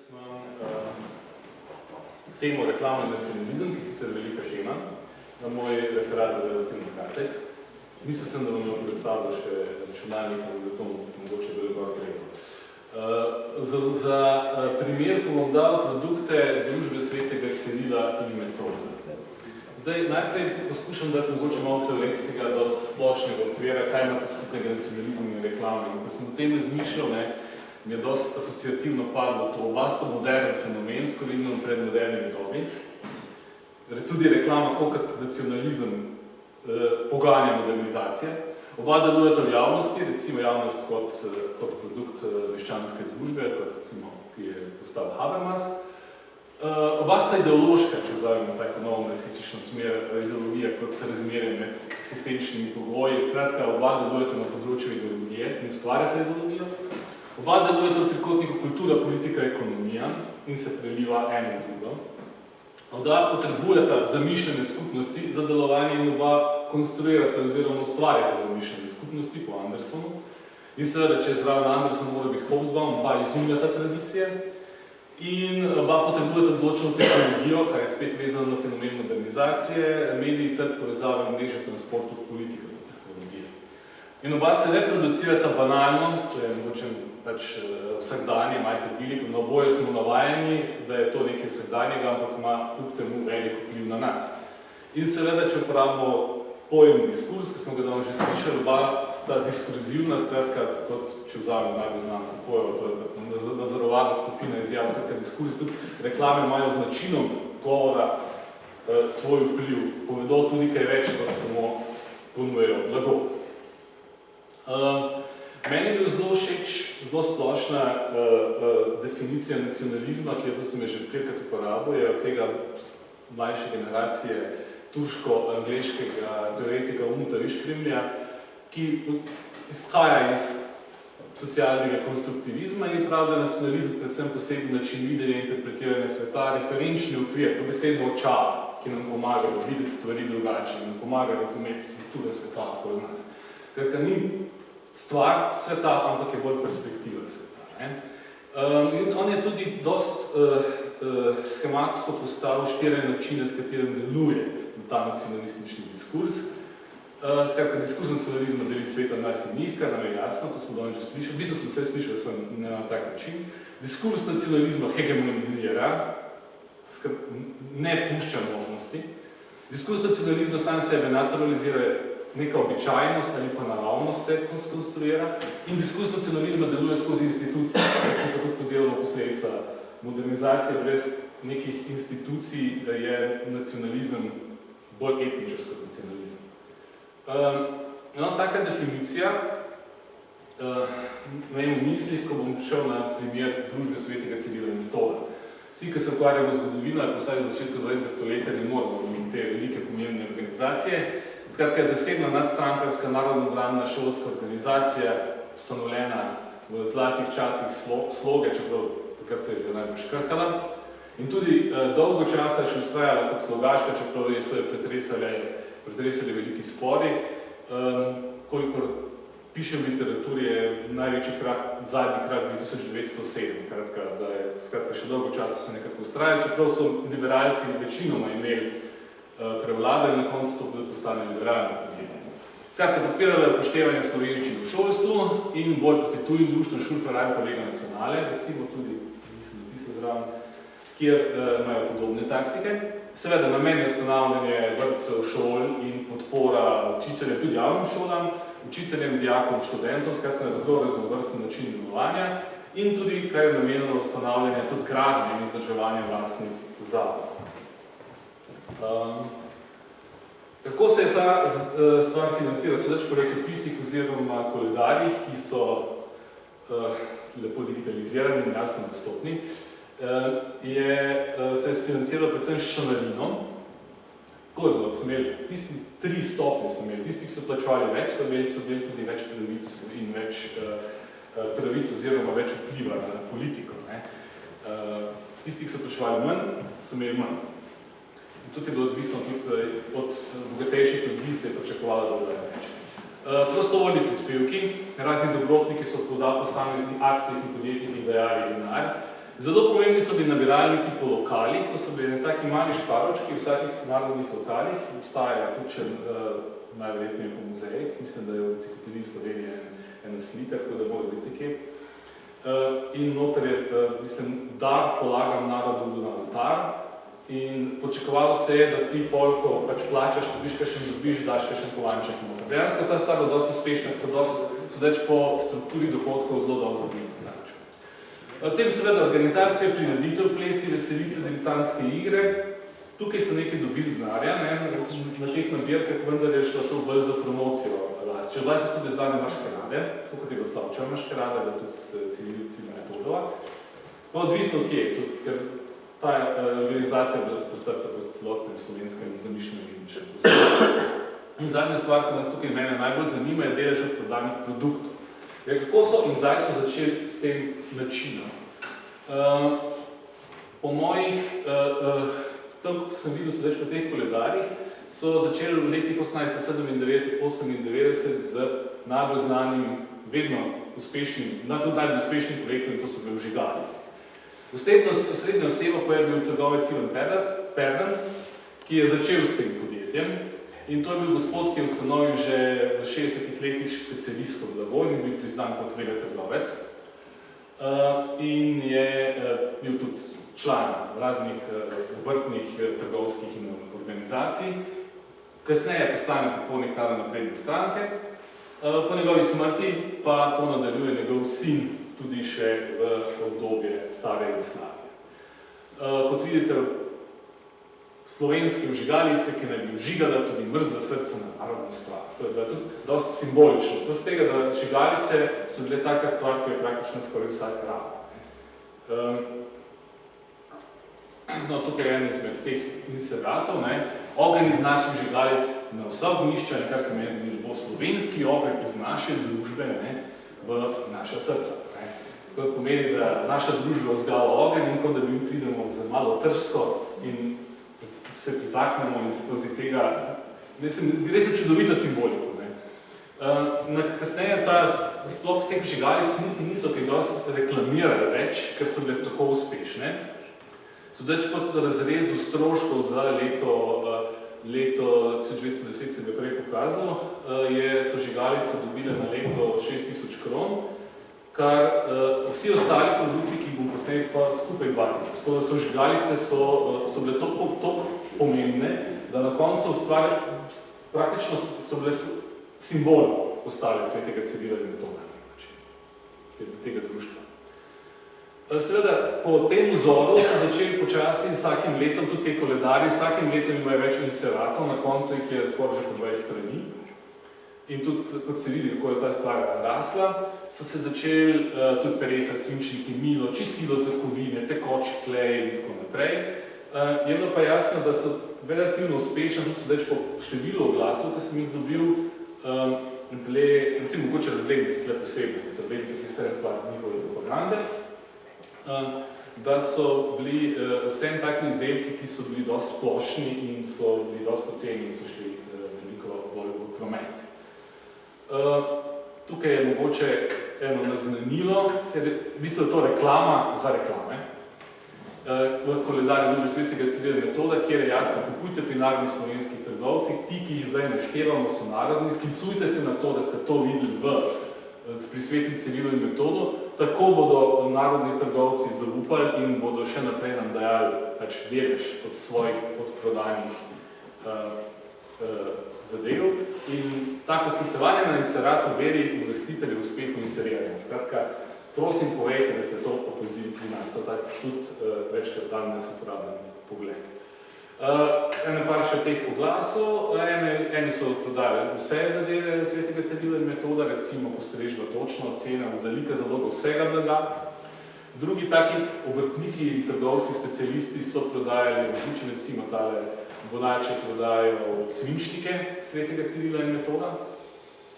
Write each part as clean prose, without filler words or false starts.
imam temo reklamo in nacionalizem, ki sicer velika tema, na moj referat je relativno kratek. Mislil sem, da bom predstavljal še računalnik, da to mogoče bilo dosti gledno. Za primer bom dal produkte družbe Svetega Cirila in Metode. Zdaj, najprej poskušam dati mogoče malo teoretskega do splošnega okvira, kaj imate skupnega nacionalizem in reklame. In ko sem o tem razmišljal, mi je dosti asociativno padlo to vasto modern fenomen s korenom pred modernimi dobi. Tudi reklama, tako kot nacionalizem, poganja modernizacije. Oba delujeta v javnosti, recimo javnost kot produkt meščanske družbe, kot recimo, ki je postal Habermas. Oba sta ideološka, če vzavimo tako novo marksistično smer, ideologija kot razmerje med eksistenčnimi pogoji. Skratka, oba delujeta na področju ideologije in ustvarjata ideologijo. Oba delujeta v trikotniku kultura, politika, ekonomija in se preliva eno in drugo. Oba potrebujeta zamišljene skupnosti za delovanje in oba konstruirata oziroma ustvarjata zamišljene skupnosti po Andersonu. In seveda, če je zraven Anderson, mora biti Hobsbawm, oba izumljata tradicije. In oba potrebujeta določeno tehnologijo, kar je spet vezano na fenomen modernizacije, mediji ter povezave mreže transportu politika do tehnologije. In oba se reproducirata banalno, to je mogoče vsakdanje, Michael Billig, na oboje smo navajeni, da je to nekaj vsakdanjega, ampak ima kljub temu velik vpliv na nas. In seveda, če uporabimo pojem diskurs, ki smo ga danes že slišali, oba sta diskurzivna, skratka, kot če vzamem najbolj znano pojem, to je nazorovana skupina izjav, skratka, diskurzi, tudi reklame imajo z načinom govora svoj vpliv, povedo tudi kaj več, kot samo ponujejo blago. Meni je bil zelo všeč, zelo splošna definicija nacionalizma, ki je tudi sem že nekajkrat uporabil, je od tega mlajše generacije turško-angleškega teoretika Umta Iškrimlja, ki izhaja iz socialnega konstruktivizma in pravi, da nacionalizem predvsem poseben način videnja in interpretiranja sveta, referenčni okvir, to besedno očala, ki nam pomaga videti stvari drugače, nam pomaga razumeti strukture sveta okoli nas. Skratka, ni stvar sveta, ampak je bolj perspektiva sveta. In on je tudi dost schematsko postavil 4 načine, s katerim deluje ta nacionalistični diskurs. Skratka, diskurs nacionalizma deli sveta nas in njih, kar nam je jasno, to smo danes že slišali. V bistvu smo vse slišali, sem na tak način. Diskurs nacionalizma hegemonizira, ne pušča možnosti. Diskurs nacionalizma sam sebe naturalizira, neka običajnost ali pa naravnost se konstruira. In diskurs nacionalizma deluje skozi institucije, ki so tudi podelno posledica modernizacije. Brez nekih institucij je nacionalizem bolj etničen kot nacionalizem. Taka definicija, v mislih, ko bom šel na primer družbe Svetega Cirila in Metoda. Vsi, ki se ukvarjamo z zgodovino, ali pa vsaj v začetku 20. stoletja, ne moramo imeti te velike pomembne organizacije. Skratka, je zasebna nadstrankarska narodno-obrambna šolska organizacija, ustanovljena v zlatih časih Sloge, čeprav takrat se je že najbolj škrkala. In tudi dolgo časa je še vztrajala kot slogaška, čeprav so jo pretresali veliki spori. Kolikor piše v literaturi, je največji zadnji krat bil 1907, da je še dolgo časa so nekako vztrajali, čeprav so liberalci večinoma imeli prevlado in na koncu to postane liberalno podjetje. Skratka, podpirala je upoštevanje slovenščine v šolstvu in boj proti tujim društvom Šulferajn pa Lega Nacionale, recimo tudi, nisem napisal zraven, kjer imajo podobne taktike. Seveda, namen je ustanavljanje vrtcev, šol in podpora učiteljem, tudi javnim šolam, učiteljem, dijakom, študentom, skratka na zelo raznovrsten način delovanja in tudi, kar je namenjeno ustanavljanje, tudi gradnje in vzdrževanje vlastnih zavodov. Kako se je ta stvar financirala? So več po letopisih oziroma koledarjih, ki so lepo digitalizirani in jasno dostopni, se je financiralo predvsem s članarinom. Tako je bilo, so imeli tisti 3 stopnje, so imeli tisti, ki so plačevali več, so imeli tudi več pravic in več pravic oziroma več vpliva na politiko. Tisti, ki so plačevali manj, so imeli manj. Tudi je bilo odvisno tudi od bogatejših ljudi, se je pričakovalo, da bodo več. Prostovoljni prispevki, razni dobrotniki so posamezni akcije in podjetniki dajali denar Zelo pomembni so bili nabiralniki po lokalih, to so bili taki mali šparočki v vsakih narodnih lokalih, obstajajo tudi še najverjetneje po muzejih, mislim, da je v Enciklopediji Slovenije ena slika, tako da mora biti kje. In noter je, mislim, dar polagam narodu na oltar in počakovalo se je, da ti polko pač plačaš, dobiš kakšen dobiš, daš kakšen kovanček noter. Dejansko ta stvar je dosti uspešna, sodeč po strukturi dohodkov zelo dosti dobili. Tem seveda organizacije, prireditev, plesi, veselice, diletantske igre. Tukaj so nekaj dobili denarja, na teh nabirkah, vendar je šlo to bolj za promocijo vlasti. Če vlasti so bezdane maškarade, tako kot je Slavčeva maškarada, da tudi civilna metodova. Pa odvisno kje, tudi, ker ta organizacija je bila spostrta po celotnem slovenskem zamišljenju in še posebej. In zadnja stvar, ki nas tukaj mene najbolj zanima, je delež od prodanih produktov. Kako so in zdaj so začeli s tem načinom? Po mojih, tam, ko sem videl sodeč po teh koledarjih, so začeli v letih 1897-98 z najbolj znanim, vedno uspešnim, tudi najbolj uspešnim projektom, in to so bili vžigalice. Osrednja oseba pa je bil trgovec Ivan Perdan, ki je začel s tem podjetjem. In to je bil gospod, ki je ustanovil že v 60-ih letih specialistko blago in bil priznan kot veletrgovec. In je bil tudi član raznih obrtnih trgovskih in organizacij. Kasneje postane podpornik Narodno-napredne stranke. Po njegovi smrti pa to nadaljuje njegov sin tudi še v obdobje stare Jugoslavije. Kot vidite, slovenske vžigalice, ki naj bi vžigala tudi mrzla srca na narodno stvar. To je bilo tudi dosti simbolično. Plus tega, da vžigalice so bile taka stvar, ki je praktično skoraj vsak rad. No, tukaj je en izmed teh inseratov. Ogenj iz naših vžigalic na vsa ognišča, kar se mi zdi, bo slovenski ogenj iz naše družbe v naša srca. Skoro pomeni, da naša družba vzgala ogenj in kot da mi pridemo za malo Trsko in se pritaknemo in skozi tega, gre se čudovito simboliko. Kasneje sploh teh vžigalic niti niso kaj dosti reklamirali več, ker so bile tako uspešne. Sodeč pod razrezu stroškov za leto 1910, se ga prej pokazal, so vžigalice dobile na leto 6000 kron, kar vsi ostali produkti, ki bomo posneje pa skupaj 2000. Tako da so vžigalice so bile toliko pomembne, da na koncu praktično so bile simbol postale svetega Cirila in Metoda, tega društva. Seveda, po tem vzoru so začeli počasi vsakim letom tudi te koledarji, vsakim letom imajo več inseratov, na koncu jih je skoraj že po 20 strani. In tudi, kot se vidi, kako je ta stvar rasla, so se začeli tudi peresa, svinčniki, milo, čistilo za kovine, tekoči klej in tako naprej. Je bilo pa jasno, da so relativno uspešni, tudi sodeč po številu oglasov, ki sem jih dobil, bile, recimo, mogoče razglednice tle posebne, razglednice si vse stvar njihove propagande, da so bili vsem takvi izdelki, ki so bili dosti splošni in so bili dosti poceni in so šli veliko bolj v promet. Tukaj je mogoče eno naznanilo, ker v bistvu je to reklama za reklame. V koledarju Družbe svetega Cirila in Metoda, kjer je jasno, kupujte pri narodnih slovenskih trgovcih, ti, ki jih zdaj naštevamo, so narodni, sklicujte se na to, da ste to videli pri svetem Cirilu in Metodu, tako bodo narodni trgovci zaupali in bodo še naprej nam dajali pač delež od svojih odprodanih zadev. In tako sklicevanje na inseratu veri uvrstitelje v uspehu inseriranja. Skratka, prosim, povejte, da ste to opazili pri nas. To tak tudi večkrat danes uporabljen pogled. Ene par še teh oglasov. Eni so prodali vse zadeve svetega Cirila in Metoda, recimo postrežba točno, cena zalika zaloga vsega blaga. Drugi taki obrtniki in trgovci, specialisti so prodajali različne, recimo tale Bonače prodajajo svinčnike svetega Cirila in Metoda.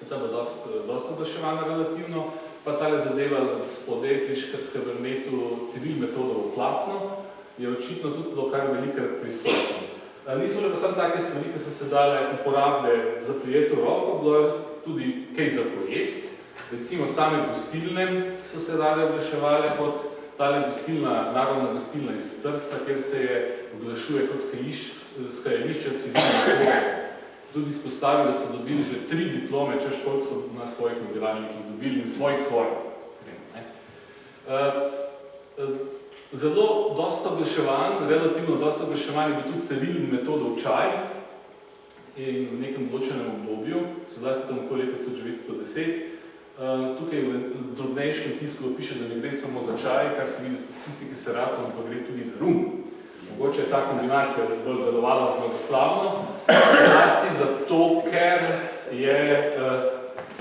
Ta bo dosti oglaševana relativno. Pa tale zadeva spodaj pri Škabernetu Ciril Metodovo platno je očitno tudi bilo kar velikrat prisotno. Niso bile pa samo take stvari, ki so se dale uporabe za prijeto roko, bilo je tudi kaj za pojest. Recimo same gostilne so se rade oglaševale kot tale gostilna, narodna gostilna iz Trsta, kjer se je oglašuje kot skajališče civilne metode. Tudi izpostavili, da so dobili že 3 diplome, češ koliko so na svojih nabiralnikih dobili in svojih. Zelo dosta oglaševanj, relativno dosta oglaševanj je bil tudi Cirilin Metodov čaj in v nekem določenem obdobju, sedaj se tam okoli leta 1910. Tukaj v drobnejškem tisku piše, da ne gre samo za čaj, kar se vidi tisti, ki se rato, pa gre tudi za rum. Mogoče je ta kombinacija bolj delovala zmagoslavno, zlasti zato, ker je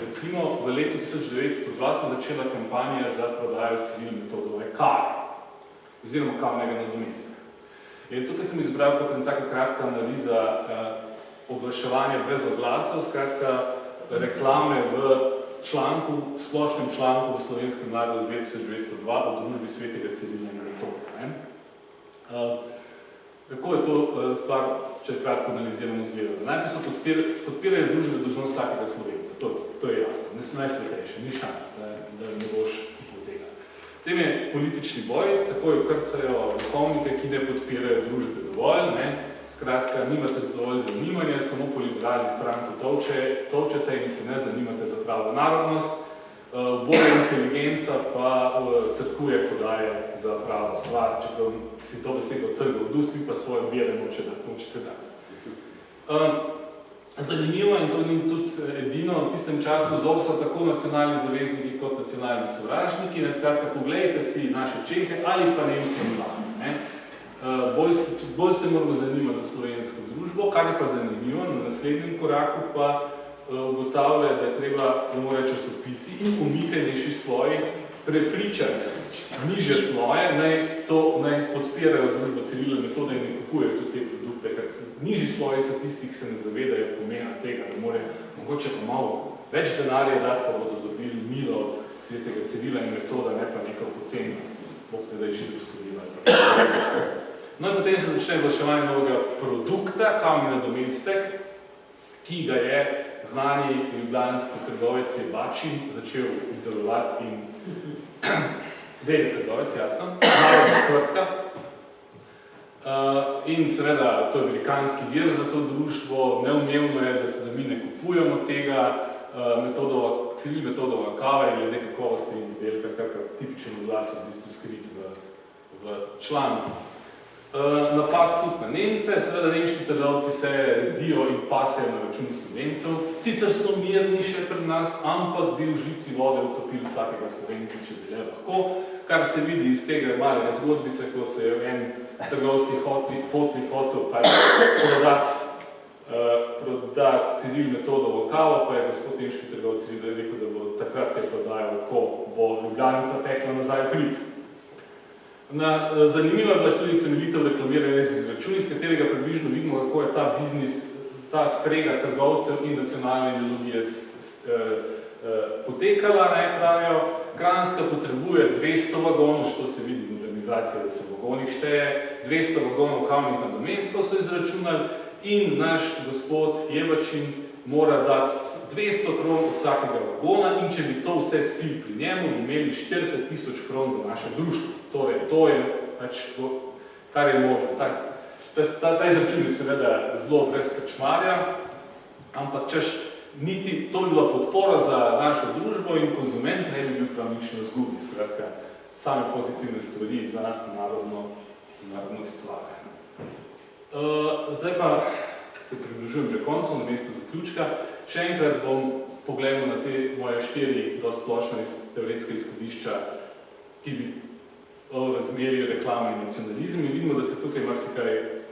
recimo v letu 1902 se začela kampanja za prodajo Cirilne Metodove kave, oziroma kavnega nadomestka. In tukaj sem izbral kot taka kratka analiza oglaševanja brez oglasov, skratka reklame v članku, splošnem članku v Slovenskem mladu 1902 o družbi svetega Cirila in Metoda. Kako je to stvar, če kratko analiziramo, izgledala? Najprej so podpirajo družbe dolžnost vsakega Slovenca, to je jasno, ne so najsvetejše, ni šans, da ne boš kupil tega. Potem je politični boj, tako jo krcajo duhovnike, ki ne podpirajo družbe dovolj, skratka, nimate dovolj zanimanja, samo po liberalni stranki tolčete in se ne zanimate za pravo narodnost, bolj inteligenca pa crkuje podaje za pravo stvar, čeprav si to besedo trga od ust, pa svojo vere močete dati. Zanimivo in to ni tudi edino, v tistem času ZOV so tako nacionalni zavezniki kot nacionalni sovražniki. Skratka, pogledajte si naše Čehe ali pa Nemce in Vlade. Bolj se moramo zanimati za slovensko družbo, kar je pa zanimivo, na naslednjem koraku pa ugotavlja, da je treba, da mora časopisi in umikajnejši sloji prepričati nižje sloje, naj podpirajo družbo Civilne Metode in ne kupujejo tudi te produkte, ker nižji sloji so tisti, ki se ne zavedajo pomena tega, da mora mogoče pa malo več denarja dati, pa bodo dobili milo od svetega Cirila in Metoda, ne pa nekaj poceni, bog teda je židovsko delo. No in potem se začne oglaševanje novega produkta, kavni nadomestek, ki ga je znani ljubljanski trgovec Jebačin začel izdelovati in vede trgovec, jasno, narodna tvrtka. In seveda, to je velikanski vir za to društvo, neumevno je, da mi ne kupujemo tega, Ciril Metodova kava je glede kakovosti in izdelka, skratka tipičen oglas v bistvu skrit v članku. Napad tudi na Nemce, seveda nemški trgovci se redijo in pasejo na račun Slovencev. Sicer so mirni še pred nas, ampak bi v žlici vode utopili vsakega Slovenca, če bi le lahko. Kar se vidi iz tega malega zgodbice, ko se je en trgovski potnik hotel prodati Ciril Metodovo kavo, pa je gospod nemški trgovci rekel, da bo takrat te prodajal, ko bo Ljubljanica tekla nazaj v hrib. Zanimivo je bila tudi temeljitev reklamiranja z izračuni, s katerega približno vidimo, kako je ta biznis, ta sprega trgovcev in nacionalne ideologije potekala. Pravijo, Kranjska potrebuje 200 vagonov, že to se vidi modernizacija, da se v vagonih šteje, 200 vagonov kavnih nadomestkov so izračunali in naš gospod Jebačin mora dati 200 kron od vsakega vagona in če bi to vse spili pri njemu, bi imeli 40 000 kron za naše društvo. Torej, to je kar je možno. Ta izračun je seveda zelo brez krčmarja, ampak to bi bila podpora za našo družbo in konzument ne bi bil prav nič na zgubi. Skratka, same pozitivne stvari za narodno stvar. Zdaj pa se približujem že koncu, na mestu zaključka. Še enkrat bom pogledal na te moje 4 dosti splošne teoretske izhodišča, ki bi o razmerju reklame in nacionalizmu in vidimo, da se tukaj marsikaj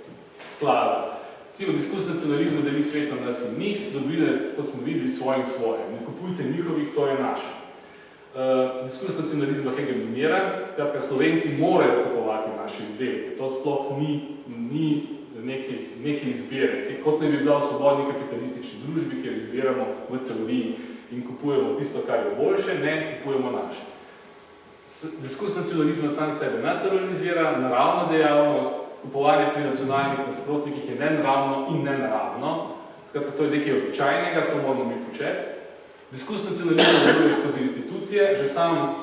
sklada. Recimo, diskurs nacionalizmu deli svet na nas in njih, dobili, kot smo videli, svoje in svoje. Ne kupujte njihovih, to je naše. Diskurs nacionalizma hegemonira, skratka, Slovenci morajo kupovati naše izdelke. To sploh ni neke izbire, kot ne bi bila v svobodni kapitalistični družbi, kjer izbiramo v teoriji in kupujemo tisto, kar je boljše, ne kupujemo naše. Diskurs nacionalizma sam sebe naturalizira, naravna dejavnost, kupovanje pri nacionalnih nasprotnikih je nenaravno in nenaravno. Skratka, to je nekaj običajnega, to moramo mi početi. Diskurs nacionalizma deluje skozi institucije, že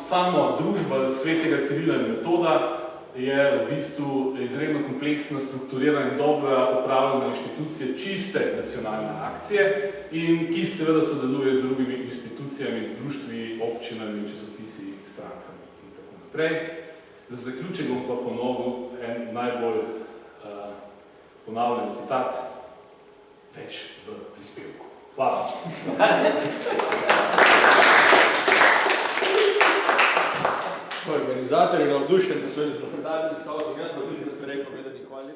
samo družba svetega Cirila in Metoda je v bistvu izredno kompleksna, strukturirana in dobro upravljena inštitucija čiste nacionalne akcije in ki seveda sodeluje z drugimi institucijami, z društvi, občinami, časopisi, strankami in tako naprej. Za zaključek bom pa ponovil en najbolj ponavljen citat, več v prispevku. Hvala. Organizator je navdušen, da so zadnji stavki, jaz navdušen, da smo rekel, da nikoli.